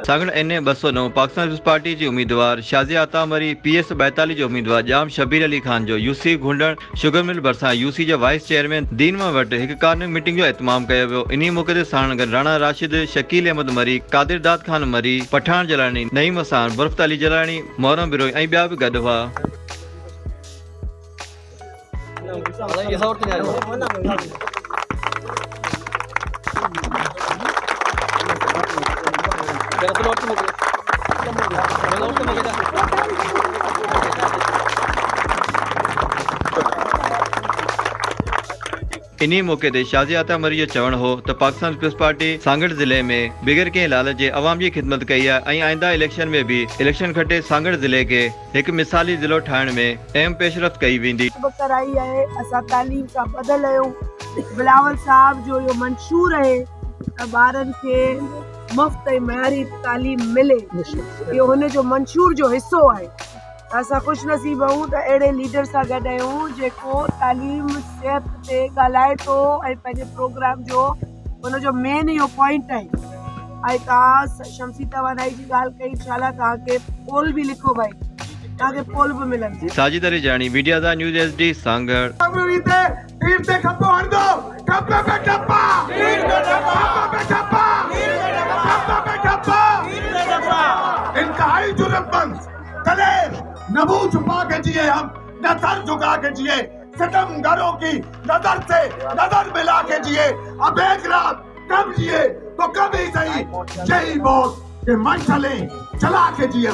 Sanghar NA 209 Pakistan Peoples Party जी उम्मीदवार शाज़िया अता मरी PS 42 जो उम्मीदवार जाम शबीर अली खान जो UC घुंडण शुगर मिल भरसा UC जो वाइस चेयरमैन दीनवा वट एक कार्निक मीटिंग जो एहतमाम किया वियो। इन्ही मौके ते साण गॾु राणा राशिद, शकील अहमद मरी, कादिर दाद खान मरी, पठान जलानी, नईम हसान, बर्फ़त अली जलानी, मोहरम बिरोई ऐं ॿिया बि गॾु हुआ। इन्ही मौके ते शाज़िया अता मरी जो चवण हो तो पाकिस्तान पीपल्स पार्टी सांगड़ जिले में बिगर कंहिं लालच जे अवाम जी खिदमत कई है। आइंदा इलेक्शन में भी इलेक्शन खटे सांगड़ जिले के एक मिसाली जिलो ठाहिण में अहम पेशरफ़्त कई वेंदी। कराई है असां तालीम सां बदल आहियूं। बिलावल साहब जो इहो मंशूर है ॿारनि खे मुफ़्त ऐं मयारी तालीम मिले, इहो हुन जो मंशूर जो हिस्सो आहे। असां खुश नसीब आहियूं त अहिड़े लीडर सां गॾु आहियूं जेको तालीम सिहत ते ॻाल्हाए थो ऐं पंहिंजे प्रोग्राम जो हुन जो मेन इहो पॉइंट आहे। ऐं तव्हां शमसी तवानाई जी ॻाल्हि कई, इंशाल्लाह तव्हांखे पोल बि लिखो भाई, तव्हांखे पोल बि मिलंदी। साजिद रिजानी, मीडिया दा न्यूज़ SD सांगड़। इंतहाई जुर्मबंद नबू छुपा के जिए, हम न सर झुका के जिए, सितमगरों की नजर से नजर मिला के जिए। अब एक रात कब जिए तो कभी सही, यही बोल के मन चले चला के जिए।